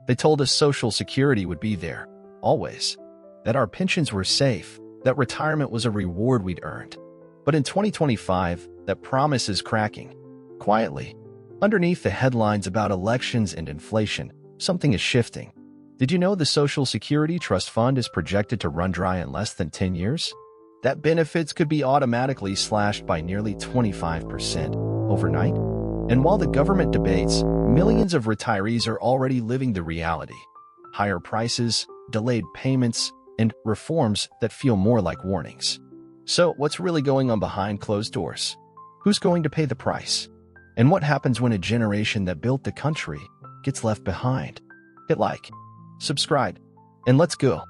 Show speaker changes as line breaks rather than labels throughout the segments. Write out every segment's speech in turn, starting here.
They told us Social Security would be there, always, that our pensions were safe, that retirement was a reward we'd earned. But in 2025, that promise is cracking. Quietly, underneath the headlines about elections and inflation, something is shifting. Did you know the Social Security Trust Fund is projected to run dry in less than 10 years? That benefits could be automatically slashed by nearly 25% overnight. And while the government debates, millions of retirees are already living the reality. Higher prices, delayed payments, and reforms that feel more like warnings. So, what's really going on behind closed doors? Who's going to pay the price? And what happens when a generation that built the country gets left behind? Hit like, subscribe, and let's go.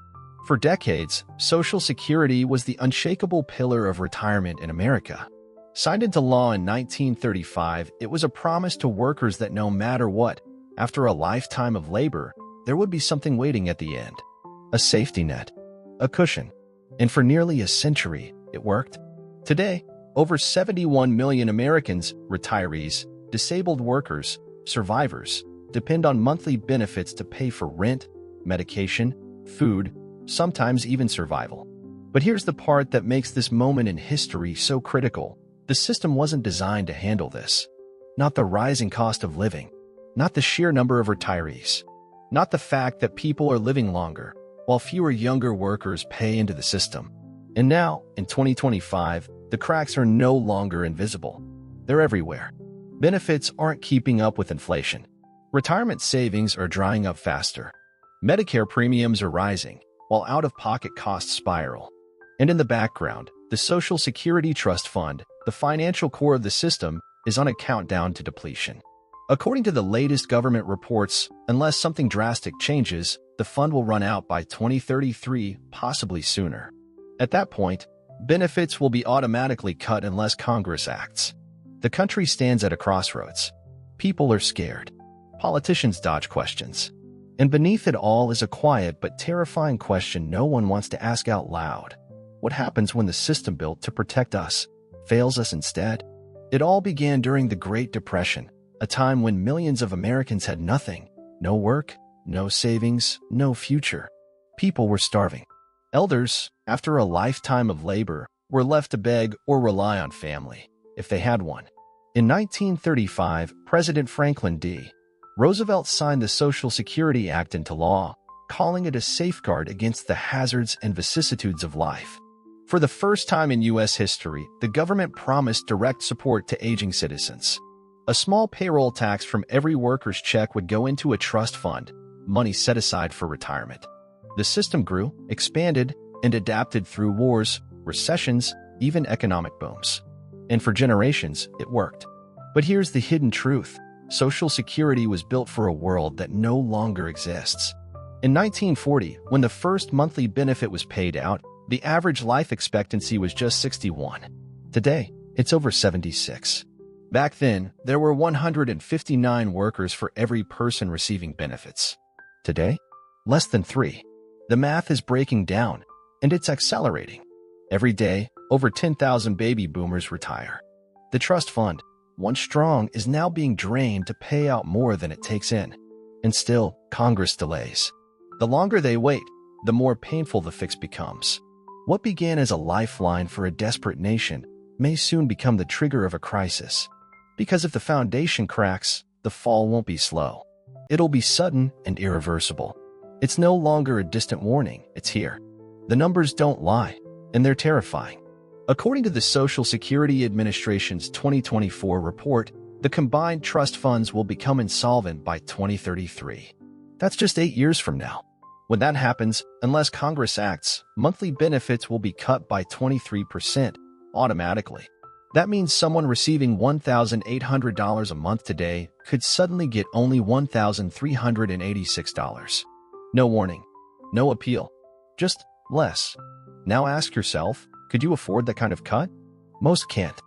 For decades, Social Security was the unshakable pillar of retirement in America. Signed into law in 1935, it was a promise to workers that no matter what, after a lifetime of labor, there would be something waiting at the end. A safety net, a cushion. And for nearly a century, it worked. Today, over 71 million Americans, retirees, disabled workers, survivors, depend on monthly benefits to pay for rent, medication, food, sometimes even survival. But here's the part that makes this moment in history so critical. The system wasn't designed to handle this. Not the rising cost of living, not the sheer number of retirees, not the fact that people are living longer, while fewer younger workers pay into the system. And now, in 2025, the cracks are no longer invisible. They're everywhere. Benefits aren't keeping up with inflation. Retirement savings are drying up faster. Medicare premiums are rising, while out-of-pocket costs spiral. And in the background, the Social Security Trust Fund, the financial core of the system, is on a countdown to depletion. According to the latest government reports, unless something drastic changes, the fund will run out by 2033, possibly sooner. At that point, benefits will be automatically cut unless Congress acts. The country stands at a crossroads. People are scared. Politicians dodge questions. And beneath it all is a quiet but terrifying question no one wants to ask out loud. What happens when the system built to protect us fails us instead? It all began during the Great Depression, a time when millions of Americans had nothing. No work, no savings, no future. People were starving. Elders, after a lifetime of labor, were left to beg or rely on family, if they had one. In 1935, President Franklin D. Roosevelt signed the Social Security Act into law, calling it a safeguard against the hazards and vicissitudes of life. For the first time in U.S. history, the government promised direct support to aging citizens. A small payroll tax from every worker's check would go into a trust fund, money set aside for retirement. The system grew, expanded, and adapted through wars, recessions, even economic booms. And for generations, it worked. But here's the hidden truth. Social Security was built for a world that no longer exists. In 1940, when the first monthly benefit was paid out, the average life expectancy was just 61. Today, it's over 76. Back then, there were 159 workers for every person receiving benefits. Today, less than 3. The math is breaking down, and it's accelerating. Every day, over 10,000 baby boomers retire. The trust fund, once strong, is now being drained to pay out more than it takes in. And still, Congress delays. The longer they wait, the more painful the fix becomes. What began as a lifeline for a desperate nation may soon become the trigger of a crisis. Because if the foundation cracks, the fall won't be slow. It'll be sudden and irreversible. It's no longer a distant warning, it's here. The numbers don't lie, and they're terrifying. According to the Social Security Administration's 2024 report, the combined trust funds will become insolvent by 2033. That's just 8 years from now. When that happens, unless Congress acts, monthly benefits will be cut by 23% automatically. That means someone receiving $1,800 a month today could suddenly get only $1,386. No warning, no appeal, just less. Now ask yourself, could you afford that kind of cut? Most can't.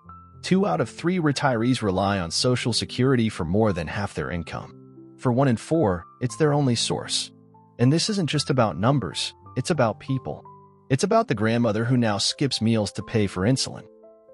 2 out of 3 retirees rely on Social Security for more than half their income. For 1 in 4, it's their only source. And this isn't just about numbers, it's about people. It's about the grandmother who now skips meals to pay for insulin,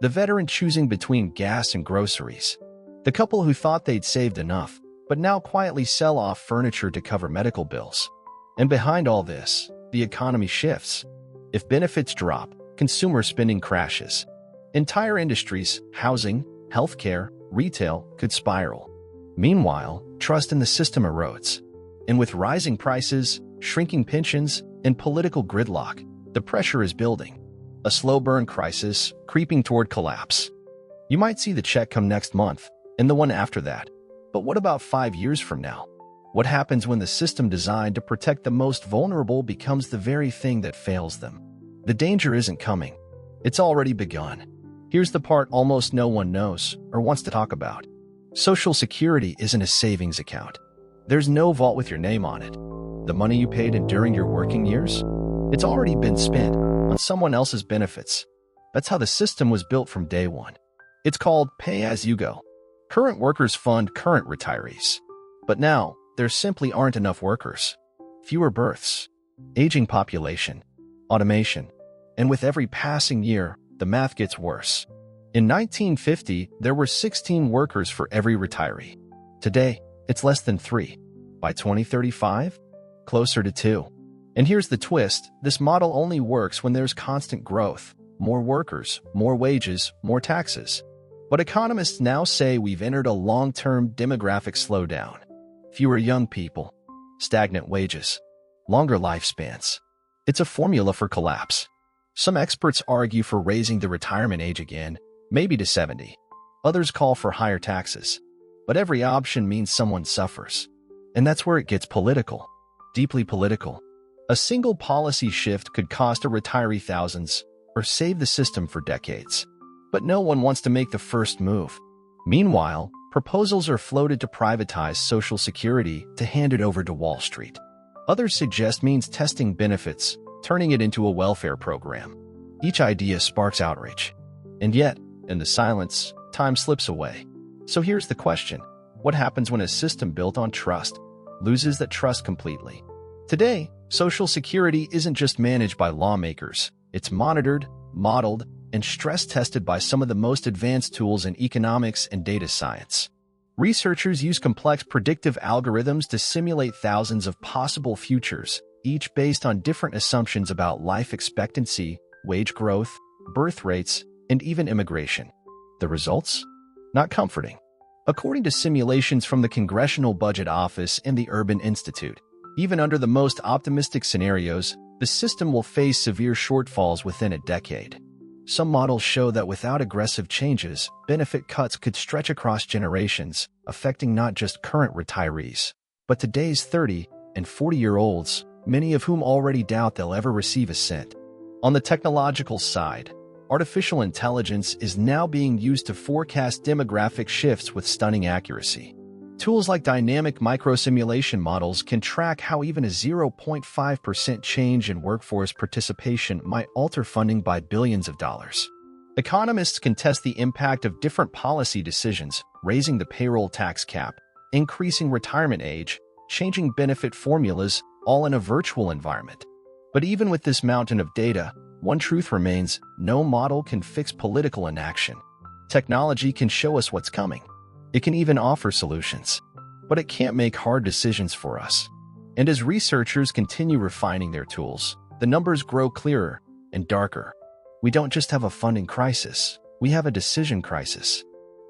the veteran choosing between gas and groceries, the couple who thought they'd saved enough, but now quietly sell off furniture to cover medical bills. And behind all this, the economy shifts. If benefits drop, consumer spending crashes. Entire industries, housing, healthcare, retail, could spiral. Meanwhile, trust in the system erodes. And with rising prices, shrinking pensions, and political gridlock, the pressure is building. A slow burn crisis creeping toward collapse. You might see the check come next month, and the one after that. But what about 5 years from now? What happens when the system designed to protect the most vulnerable becomes the very thing that fails them? The danger isn't coming. It's already begun. Here's the part almost no one knows or wants to talk about. Social Security isn't a savings account. There's no vault with your name on it. The money you paid in during your working years? It's already been spent on someone else's benefits. That's how the system was built from day one. It's called pay-as-you-go. Current workers fund current retirees. But now, there simply aren't enough workers. Fewer births, aging population, automation, and with every passing year, the math gets worse. In 1950, there were 16 workers for every retiree. Today, it's less than 3. By 2035, closer to 2. And here's the twist, this model only works when there's constant growth. More workers, more wages, more taxes. But economists now say we've entered a long-term demographic slowdown. Fewer young people, stagnant wages, longer lifespans. It's a formula for collapse. Some experts argue for raising the retirement age again, maybe to 70. Others call for higher taxes. But every option means someone suffers. And that's where it gets political. Deeply political. A single policy shift could cost a retiree thousands or save the system for decades. But no one wants to make the first move. Meanwhile, proposals are floated to privatize Social Security to hand it over to Wall Street. Others suggest means testing benefits, turning it into a welfare program. Each idea sparks outrage. And yet, in the silence, time slips away. So here's the question. What happens when a system built on trust loses that trust completely? Today, Social Security isn't just managed by lawmakers. It's monitored, modeled, and stress-tested by some of the most advanced tools in economics and data science. Researchers use complex predictive algorithms to simulate thousands of possible futures, each based on different assumptions about life expectancy, wage growth, birth rates, and even immigration. The results? Not comforting. According to simulations from the Congressional Budget Office and the Urban Institute, even under the most optimistic scenarios, the system will face severe shortfalls within a decade. Some models show that without aggressive changes, benefit cuts could stretch across generations, affecting not just current retirees, but today's 30- and 40-year-olds, many of whom already doubt they'll ever receive a cent. On the technological side, artificial intelligence is now being used to forecast demographic shifts with stunning accuracy. Tools like dynamic microsimulation models can track how even a 0.5% change in workforce participation might alter funding by billions of dollars. Economists can test the impact of different policy decisions, raising the payroll tax cap, increasing retirement age, changing benefit formulas, all in a virtual environment. But even with this mountain of data, one truth remains: no model can fix political inaction. Technology can show us what's coming. It can even offer solutions. But it can't make hard decisions for us. And as researchers continue refining their tools, the numbers grow clearer and darker. We don't just have a funding crisis, we have a decision crisis.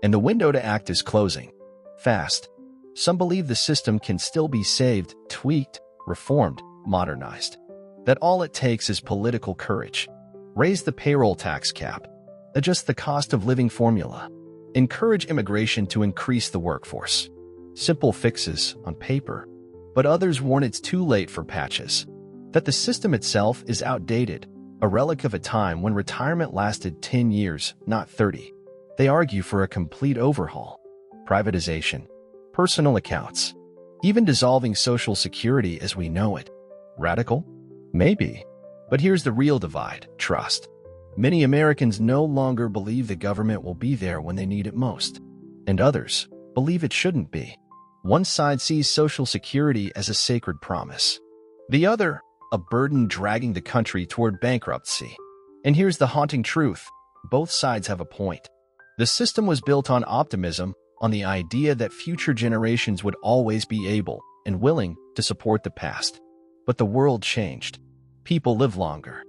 And the window to act is closing. Fast. Some believe the system can still be saved, tweaked, reformed, modernized. That all it takes is political courage. Raise the payroll tax cap. Adjust the cost of living formula. Encourage immigration to increase the workforce. Simple fixes on paper. But others warn it's too late for patches. That the system itself is outdated, a relic of a time when retirement lasted 10 years, not 30. They argue for a complete overhaul. Privatization. Personal accounts. Even dissolving Social Security as we know it. Radical? Maybe. But here's the real divide: trust. Many Americans no longer believe the government will be there when they need it most. And others believe it shouldn't be. One side sees Social Security as a sacred promise. The other, a burden dragging the country toward bankruptcy. And here's the haunting truth: both sides have a point. The system was built on optimism, on the idea that future generations would always be able and willing to support the past. But the world changed. People live longer,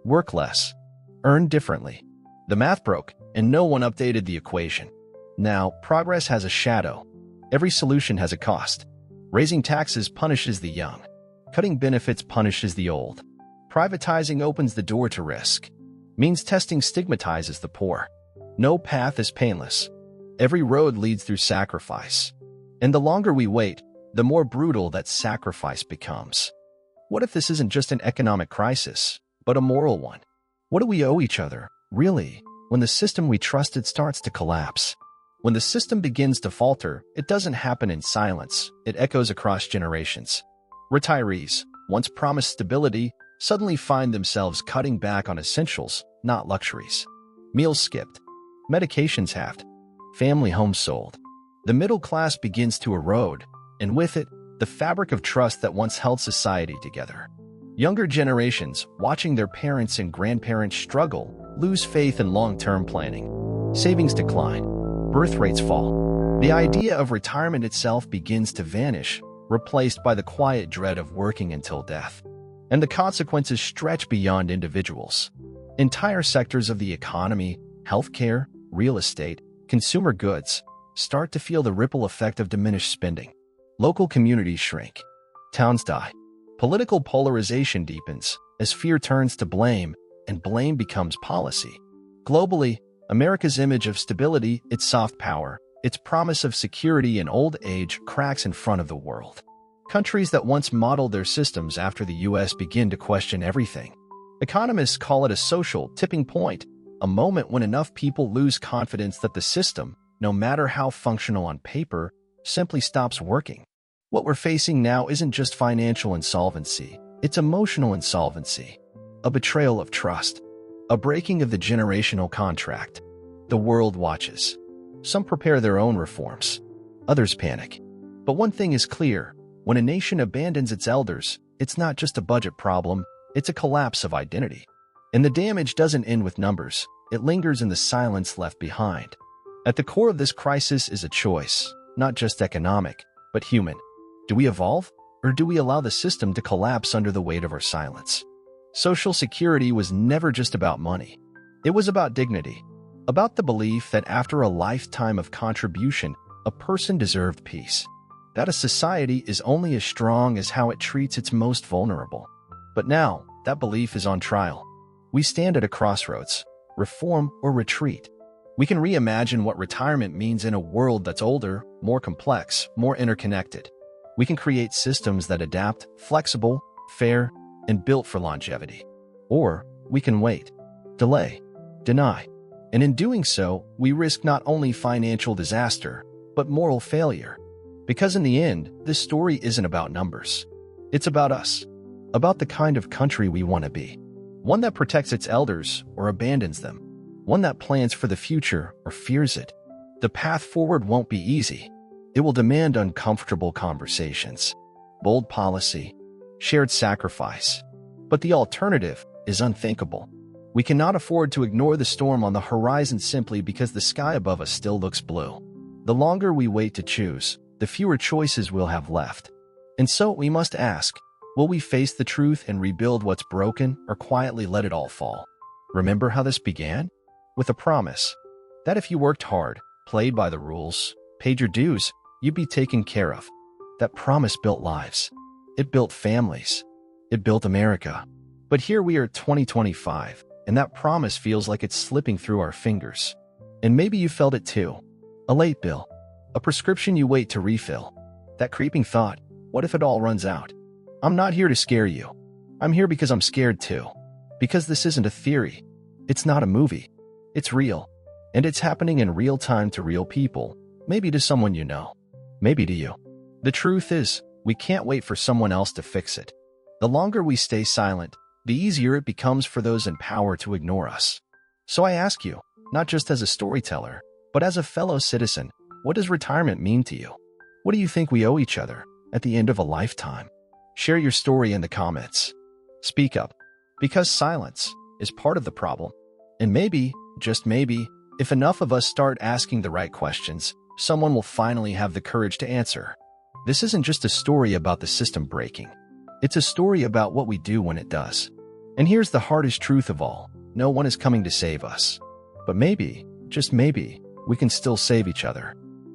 work less, earn differently. The math broke, and no one updated the equation. Now, progress has a shadow. Every solution has a cost. Raising taxes punishes the young. Cutting benefits punishes the old. Privatizing opens the door to risk. Means testing stigmatizes the poor. No path is painless. Every road leads through sacrifice. And the longer we wait, the more brutal that sacrifice becomes. What if this isn't just an economic crisis, but a moral one? What do we owe each other, really, when the system we trusted starts to collapse? When the system begins to falter, it doesn't happen in silence. It echoes across generations. Retirees, once promised stability, suddenly find themselves cutting back on essentials, not luxuries. Meals skipped. Medications halved. Family homes sold. The middle class begins to erode, and with it, the fabric of trust that once held society together. Younger generations, watching their parents and grandparents struggle, lose faith in long-term planning. Savings decline. Birth rates fall. The idea of retirement itself begins to vanish, replaced by the quiet dread of working until death. And the consequences stretch beyond individuals. Entire sectors of the economy, healthcare, real estate, consumer goods, start to feel the ripple effect of diminished spending. Local communities shrink. Towns die. Political polarization deepens as fear turns to blame, and blame becomes policy. Globally, America's image of stability, its soft power, its promise of security in old age cracks in front of the world. Countries that once modeled their systems after the U.S. begin to question everything. Economists call it a social tipping point, a moment when enough people lose confidence that the system, no matter how functional on paper, simply stops working. What we're facing now isn't just financial insolvency, it's emotional insolvency, a betrayal of trust, a breaking of the generational contract. The world watches. Some prepare their own reforms. Others panic. But one thing is clear. When a nation abandons its elders, it's not just a budget problem, it's a collapse of identity. And the damage doesn't end with numbers, it lingers in the silence left behind. At the core of this crisis is a choice, not just economic, but human. Do we evolve, or do we allow the system to collapse under the weight of our silence? Social Security was never just about money. It was about dignity, about the belief that after a lifetime of contribution, a person deserved peace. That a society is only as strong as how it treats its most vulnerable. But now, that belief is on trial. We stand at a crossroads, reform or retreat. We can reimagine what retirement means in a world that's older, more complex, more interconnected. We can create systems that adapt, flexible, fair, and built for longevity. Or we can wait, delay, deny. And in doing so, we risk not only financial disaster, but moral failure. Because in the end, this story isn't about numbers. It's about us. About the kind of country we want to be. One that protects its elders or abandons them. One that plans for the future or fears it. The path forward won't be easy. It will demand uncomfortable conversations, bold policy, shared sacrifice. But the alternative is unthinkable. We cannot afford to ignore the storm on the horizon simply because the sky above us still looks blue. The longer we wait to choose, the fewer choices we'll have left. And so we must ask, will we face the truth and rebuild what's broken or quietly let it all fall? Remember how this began? With a promise that if you worked hard, played by the rules, paid your dues, you'd be taken care of. That promise built lives. It built families. It built America. But here we are 2025, and that promise feels like it's slipping through our fingers. And maybe you felt it too. A late bill. A prescription you wait to refill. That creeping thought, what if it all runs out? I'm not here to scare you. I'm here because I'm scared too. Because this isn't a theory. It's not a movie. It's real. And it's happening in real time to real people. Maybe to someone you know. Maybe to you. The truth is, we can't wait for someone else to fix it. The longer we stay silent, the easier it becomes for those in power to ignore us. So I ask you, not just as a storyteller, but as a fellow citizen, what does retirement mean to you? What do you think we owe each other at the end of a lifetime? Share your story in the comments. Speak up, because silence is part of the problem. And maybe, just maybe, if enough of us start asking the right questions, someone will finally have the courage to answer. This isn't just a story about the system breaking. It's a story about what we do when it does. And here's the hardest truth of all. No one is coming to save us. But maybe, just maybe, we can still save each other.